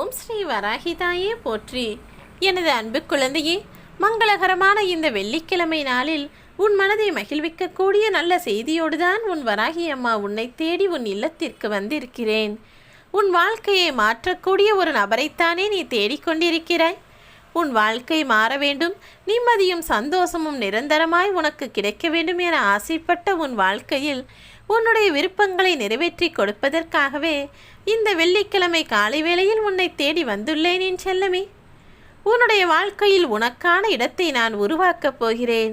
ஓம் ஸ்ரீ வராகிதாயே போற்றி. எனது அன்பு குழந்தையே, மங்களகரமான இந்த வெள்ளிக்கிழமை நாளில் உன் மனதை மகிழ்விக்கக்கூடிய நல்ல செய்தியோடுதான் உன் வராகி அம்மா உன்னை தேடி உன் இல்லத்திற்கு வந்திருக்கிறேன். உன் வாழ்க்கையை மாற்றக்கூடிய ஒரு நபரைத்தானே நீ தேடிக்கொண்டிருக்கிறாய். உன் வாழ்க்கை மாற வேண்டும், நிம்மதியும் சந்தோஷமும் நிரந்தரமாய் உனக்கு கிடைக்க வேண்டும் என ஆசைப்பட்ட உன் வாழ்க்கையில் உன்னுடைய விருப்பங்களை நிறைவேற்றி கொடுப்பதற்காகவே இந்த வெள்ளிக்கிழமை காலை வேளையில் உன்னை தேடி வந்துள்ளேன் என் செல்லமே. உன்னுடைய வாழ்க்கையில் உனக்கான இடத்தை நான் உருவாக்கப் போகிறேன்.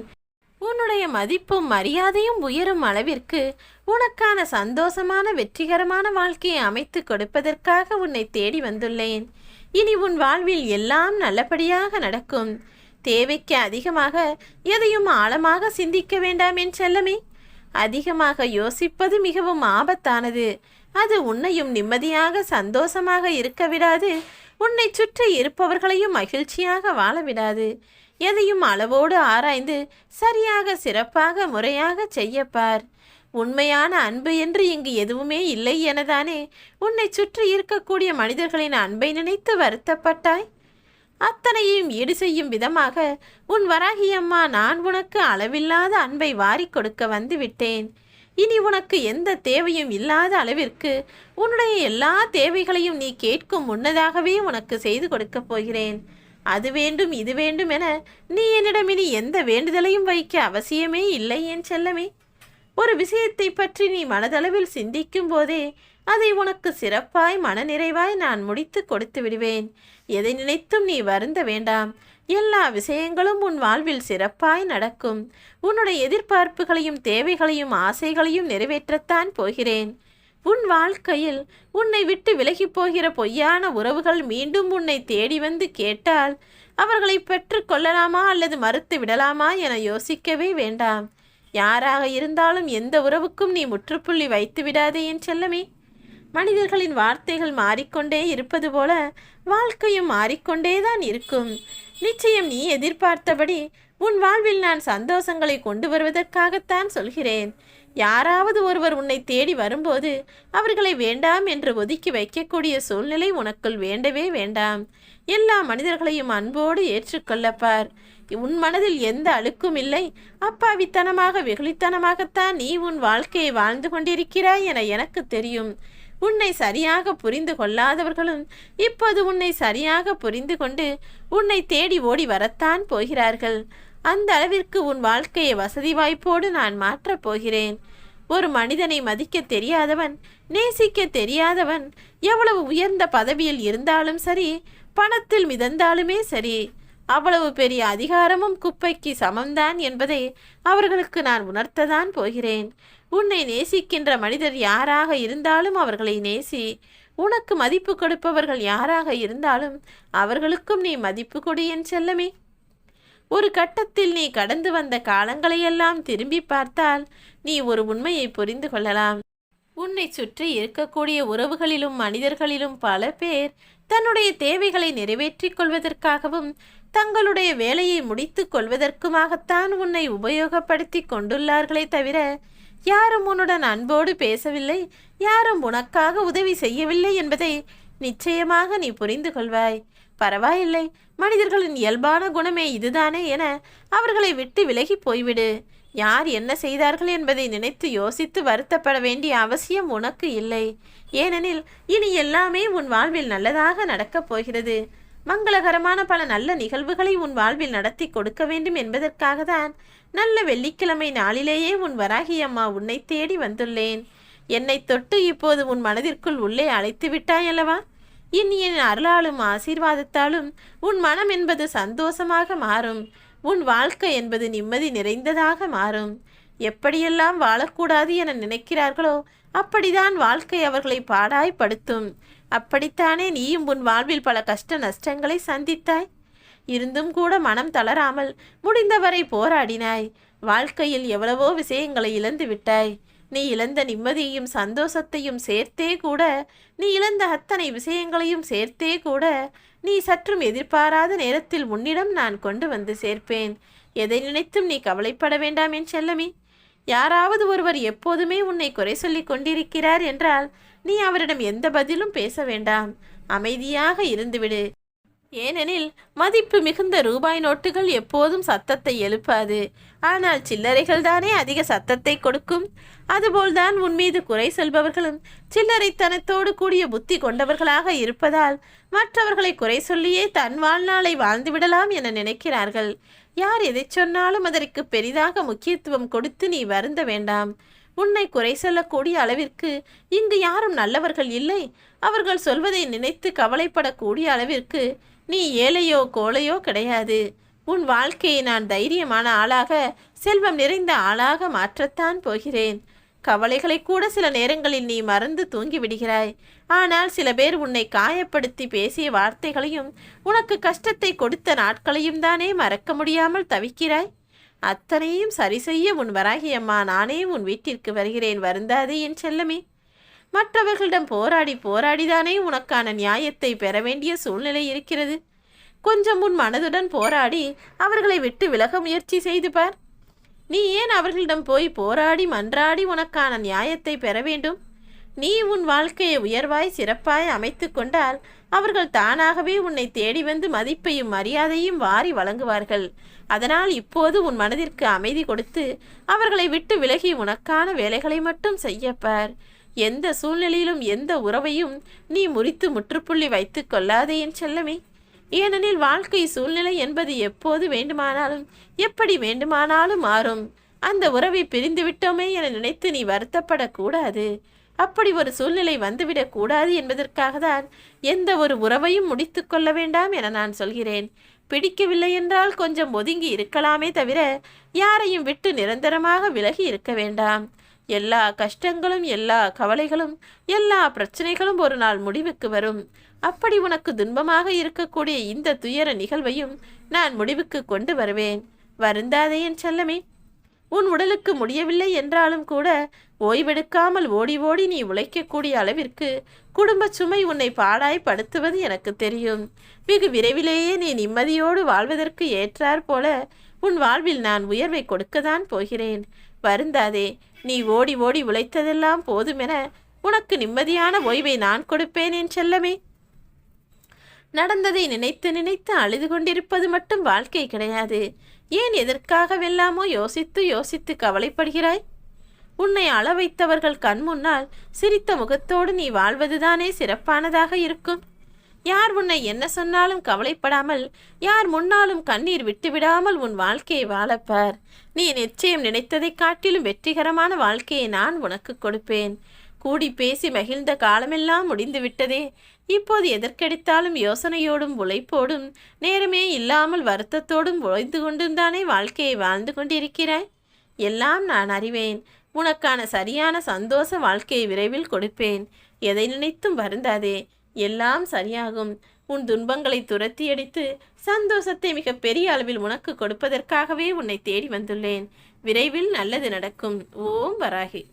உன்னுடைய மதிப்பும் மரியாதையும் உயரும் அளவிற்கு உனக்கான சந்தோஷமான வெற்றிகரமான வாழ்க்கையை அமைத்து கொடுப்பதற்காக உன்னை தேடி வந்துள்ளேன். இனி உன் வாழ்வில் எல்லாம் நல்லபடியாக நடக்கும். தேவைக்கு அதிகமாக எதையும் ஆழமாக சிந்திக்க வேண்டாம் என் செல்லமே. அதிகமாக யோசிப்பது மிகவும் ஆபத்தானது. அது உன்னையும் நிம்மதியாக சந்தோஷமாக இருக்க விடாது. உன்னை சுற்றி இருப்பவர்களையும் மகிழ்ச்சியாக வாழ விடாது. எதையும் அளவோடு ஆராய்ந்து சரியாக சிறப்பாக முறையாக செய்யப்பார். உண்மையான அன்பு என்று இங்கு எதுவுமே இல்லை எனதானே உன்னை சுற்றி இருக்கக்கூடிய மனிதர்களின் அன்பை நினைத்து வருத்தப்பட்டாய். அத்தனையும் ஈடு செய்யும் விதமாக உன் வராகி அம்மா நான் உனக்கு அளவில்லாத அன்பை வாரி கொடுக்க வந்து விட்டேன். இனி உனக்கு எந்த தேவையும் இல்லாத அளவிற்கு உன்னுடைய எல்லா தேவைகளையும் நீ கேட்கும் முன்னதாகவே உனக்கு செய்து கொடுக்கப் போகிறேன். அது வேண்டும் இது வேண்டும் என நீ என்னிடம் இனி எந்த வேண்டுதலையும் வைக்க அவசியமே இல்லை என் செல்லமே. ஒரு விஷயத்தை பற்றி நீ மனதளவில் சிந்திக்கும் போதே அதை உனக்கு சிறப்பாய் மனநிறைவாய் நான் முடித்து கொடுத்து விடுவேன். எதை நினைத்தும் நீ வருந்த வேண்டாம். எல்லா விஷயங்களும் உன் வாழ்வில் சிறப்பாய் நடக்கும். உன்னுடைய எதிர்பார்ப்புகளையும் தேவைகளையும் ஆசைகளையும் நிறைவேற்றத்தான் போகிறேன். உன் வாழ்க்கையில் உன்னை விட்டு விலகி போகிற பொய்யான உறவுகள் மீண்டும் உன்னை தேடி வந்து கேட்டால் அவர்களை பெற்று கொள்ளலாமா அல்லது மறுத்து விடலாமா என யோசிக்கவே வேண்டாம். யாராக இருந்தாலும் எந்த உறவுக்கும் நீ முற்றுப்புள்ளி வைத்து விடாதே என் செல்லமே. மனிதர்களின் வார்த்தைகள் மாறிக்கொண்டே இருப்பது போல வாழ்க்கையும் மாறிக்கொண்டேதான் இருக்கும். நிச்சயம் நீ எதிர்பார்த்தபடி உன் வாழ்வில் நான் சந்தோஷங்களை கொண்டு வருவதற்காகத்தான் சொல்கிறேன். யாராவது ஒருவர் உன்னை தேடி வரும்போது அவர்களை வேண்டாம் என்று ஒதுக்கி வைக்கக்கூடிய சூழ்நிலை உனக்குள் வேண்டவே வேண்டாம். எல்லா மனிதர்களையும் அன்போடு ஏற்றுக்கொள்ளப்பார். உன் மனதில் எந்த அழுக்கும் இல்லை. அப்பாவித்தனமாக வெகுளித்தனமாகத்தான் நீ உன் வாழ்க்கையை வாழ்ந்து கொண்டிருக்கிறாய் என எனக்கு தெரியும். உன்னை சரியாக புரிந்து கொள்ளாதவர்களும் இப்போது உன்னை சரியாக புரிந்து கொண்டு உன்னை தேடி ஓடி வரத்தான் போகிறார்கள். அந்த அளவிற்கு உன் வாழ்க்கையை வசதி வாய்ப்போடு நான் மாற்றப் போகிறேன். ஒரு மனிதனை மதிக்க தெரியாதவன், நேசிக்க தெரியாதவன் எவ்வளவு உயர்ந்த பதவியில் இருந்தாலும் சரி, பணத்தில் மிதந்தாலுமே சரி, அவ்வளவு பெரிய அதிகாரமும் குப்பைக்கு சமம்தான் என்பதை அவர்களுக்கு நான் உணர்த்ததான் போகிறேன். உன்னை நேசிக்கின்ற மனிதர் யாராக இருந்தாலும் அவர்களை நேசி. உனக்கு மதிப்பு கொடுப்பவர்கள் யாராக இருந்தாலும் அவர்களுக்கும் நீ மதிப்பு கொடு என் செல்லமே. ஒரு கட்டத்தில் நீ கடந்து வந்த காலங்களையெல்லாம் திரும்பி பார்த்தால் நீ ஒரு உண்மையை புரிந்து கொள்ளலாம். உன்னை சுற்றி இருக்கக்கூடிய உறவுகளிலும் மனிதர்களிலும் பல பேர் தன்னுடைய தேவைகளை நிறைவேற்றிக் கொள்வதற்காகவும் தங்களுடைய வேலையை முடித்து கொள்வதற்குமாகத்தான் உன்னை உபயோகப்படுத்தி கொண்டுள்ளார்களே தவிர யாரும் உன்னுடன் அன்போடு பேசவில்லை, யாரும் உனக்காக உதவி செய்யவில்லை என்பதை நிச்சயமாக நீ புரிந்து கொள்வாய். பரவாயில்லை, மனிதர்களின் இயல்பான குணமே இதுதானே என அவர்களை விட்டு விலகி போய்விடு. யார் என்ன செய்தார்கள் என்பதை நினைத்து யோசித்து வருத்தப்பட வேண்டிய அவசியம் உனக்கு இல்லை. ஏனெனில் இனி எல்லாமே உன் வாழ்வில் நல்லதாக நடக்கப் போகிறது. மங்களகரமான பல நல்ல நிகழ்வுகளை உன் வாழ்வில் நடத்தி கொடுக்க வேண்டும் என்பதற்காக தான் நல்ல வெள்ளிக்கிழமை நாளிலேயே உன் வராகி அம்மா உன்னை தேடி வந்துள்ளேன். என்னை தொட்டு இப்போது உன் மனதிற்குள் உள்ளே அழைத்து விட்டாய் அல்லவா? இனி என் அருளாலும் ஆசீர்வாதத்தாலும் உன் மனம் என்பது சந்தோஷமாக மாறும். உன் வாழ்க்கை என்பது நிம்மதி நிறைந்ததாக மாறும். எப்படியெல்லாம் வாழக்கூடாது என நினைக்கிறார்களோ அப்படிதான் வாழ்க்கை அவர்களை பாடாய்படுத்தும். அப்படித்தானே நீயும் உன் வாழ்வில் பல கஷ்ட நஷ்டங்களை சந்தித்தாய். இருந்தும் கூட மனம் தளராமல் முடிந்தவரை போராடினாய். வாழ்க்கையில் எவ்வளவோ விஷயங்களை இழந்து விட்டாய். நீ இழந்த நிம்மதியையும் சந்தோஷத்தையும் சேர்த்தே கூட, நீ இழந்த அத்தனை விஷயங்களையும் சேர்த்தே கூட நீ சற்றும் எதிர்பாராத நேரத்தில் உன்னிடம் நான் கொண்டு வந்து சேர்ப்பேன். எதை நினைத்தும் நீ கவலைப்பட வேண்டாம் என் செல்லமே. யாராவது ஒருவர் எப்போதுமே உன்னை குறை சொல்லி கொண்டிருக்கிறார் என்றால் நீ அவரிடம் எந்த பதிலும் பேச வேண்டாம். அமைதியாக இருந்துவிடு. ஏனெனில் மதிப்பு மிகுந்த ரூபாய் நோட்டுகள் எப்போதும் சத்தத்தை எழுப்பாது. ஆனால் சில்லறைகள் தானே அதிக சத்தத்தை கொடுக்கும். அதுபோல்தான் உன் மீது குறை சொல்பவர்களும் சில்லறைத்தனத்தோடு கூடிய புத்தி கொண்டவர்களாக இருப்பதால் மற்றவர்களை குறை சொல்லியே தன் வாழ்நாளை வாழ்ந்துவிடலாம் என நினைக்கிறார்கள். யார் எதை சொன்னாலும் அதற்கு பெரிதாக முக்கியத்துவம் கொடுத்து நீ வருந்த வேண்டாம். உன்னை குறை சொல்லக்கூடிய அளவிற்கு இங்கு யாரும் நல்லவர்கள் இல்லை. அவர்கள் சொல்வதை நினைத்து கவலைப்படக்கூடிய அளவிற்கு நீ ஏழையோ கோழையோ கிடையாது. உன் வாழ்க்கையை நான் தைரியமான ஆளாக, செல்வம் நிறைந்த ஆளாக மாற்றத்தான் போகிறேன். கவலைகளை கூட சில நேரங்களில் நீ மறந்து தூங்கிவிடுகிறாய். ஆனால் சில பேர் உன்னை காயப்படுத்தி பேசிய வார்த்தைகளையும் உனக்கு கஷ்டத்தை கொடுத்த நாட்களையும் தானே மறக்க முடியாமல் தவிக்கிறாய். அத்தனையும் சரி செய்ய உன் வராகி அம்மா நானே உன் வீட்டிற்கு வருகிறேன். வருந்தாதே என் செல்லமே. மற்றவர்களிடம் போராடிதானே உனக்கான நியாயத்தை பெற வேண்டிய சூழ்நிலை இருக்கிறது. கொஞ்சம் உன் மனதுடன் போராடி அவர்களை விட்டு விலக முயற்சி செய்து பார். நீ ஏன் அவர்களிடம் போய் போராடி மன்றாடி உனக்கான நியாயத்தை பெற வேண்டும்? நீ உன் வாழ்க்கையை உயர்வாய் சிறப்பாய் அமைத்து கொண்டால் அவர்கள் தானாகவே உன்னை தேடி வந்து மதிப்பையும் மரியாதையும் வாரி வழங்குவார்கள். அதனால் இப்போது உன் மனதிற்கு அமைதி கொடுத்து அவர்களை விட்டு விலகி உனக்கான வேலைகளை மட்டும் செய்யப்பார். எந்த சூழ்நிலையிலும் எந்த உறவையும் நீ முறித்து முற்றுப்புள்ளி வைத்து கொள்ளாதே என் செல்லமே. ஏனெனில் வாழ்க்கை சூழ்நிலை என்பது எப்போது வேண்டுமானாலும் எப்படி வேண்டுமானாலும் மாறும். அந்த உறவை பிரிந்து விட்டோமே என நினைத்து நீ வருத்தப்படக்கூடாது. அப்படி ஒரு சூழ்நிலை வந்துவிடக் கூடாது என்பதற்காக தான் எந்த ஒரு உறவையும் முடித்து கொள்ள வேண்டாம் என நான் சொல்கிறேன். பிடிக்கவில்லை என்றால் கொஞ்சம் ஒதுங்கி இருக்கலாமே தவிர யாரையும் விட்டு நிரந்தரமாக விலகி இருக்க வேண்டாம். எல்லா கஷ்டங்களும், எல்லா கவலைகளும், எல்லா பிரச்சனைகளும் ஒரு நாள் முடிவுக்கு வரும். அப்படி உனக்கு துன்பமாக இருக்கக்கூடிய இந்த துயர நிகழ்வையும் நான் முடிவுக்கு கொண்டு வருவேன். வருந்தாதே என் செல்லமே. உன் உடலுக்கு முடியவில்லை என்றாலும் கூட ஓய்வெடுக்காமல் ஓடி ஓடி நீ உழைக்கக்கூடிய அளவிற்கு குடும்ப சுமை உன்னை பாடாய் படுத்துவது எனக்கு தெரியும். வெகு விரைவிலேயே நீ நிம்மதியோடு வாழ்வதற்கு ஏற்றாற் போல உன் வாழ்வில் நான் உயர்வை கொடுக்கத்தான் போகிறேன். வருந்தாதே. நீ ஓடி ஓடி உழைத்ததெல்லாம் போதுமென உனக்கு நிம்மதியான ஓய்வை நான் கொடுப்பேன் என் செல்லமே. நடந்ததை நினைத்து நினைத்து அழுது கொண்டிருப்பது மட்டும் வாழ்க்கை கிடையாது. ஏன் எதற்காகவெல்லாமோ யோசித்து யோசித்து கவலைப்படுகிறாய்? உன்னை அள வைத்தவர்கள் கண் முன்னால் சிரித்த முகத்தோடு நீ வாழ்வதுதானே சிறப்பானதாக இருக்கும். யார் உன்னை என்ன சொன்னாலும் கவலைப்படாமல், யார் முன்னாலும் கண்ணீர் விட்டுவிடாமல் உன் வாழ்க்கையை வாழப்பார். நீ நிச்சயம் நினைத்ததை காட்டிலும் வெற்றிகரமான வாழ்க்கையை நான் உனக்கு கொடுப்பேன். கூடி பேசி மகிழ்ந்த காலமெல்லாம் முடிந்து விட்டதே. இப்போது எதற்கெடுத்தாலும் யோசனையோடும் உழைப்போடும் நேரமே இல்லாமல் வருத்தத்தோடும் உழைந்து கொண்டும் தானே வாழ்க்கையை வாழ்ந்து கொண்டிருக்கிறாய். எல்லாம் நான் அறிவேன். உனக்கான சரியான சந்தோஷ வாழ்க்கையை விரைவில் கொடுப்பேன். எதை நினைத்தும் வருந்தாதே. எல்லாம் சரியாகும். உன் துன்பங்களை துரத்தி அடித்து சந்தோஷத்தை மிக பெரிய அளவில் உனக்கு கொடுப்பதற்காகவே உன்னை தேடி வந்துள்ளேன். விரைவில் நல்லது நடக்கும். ஓம் வராகி.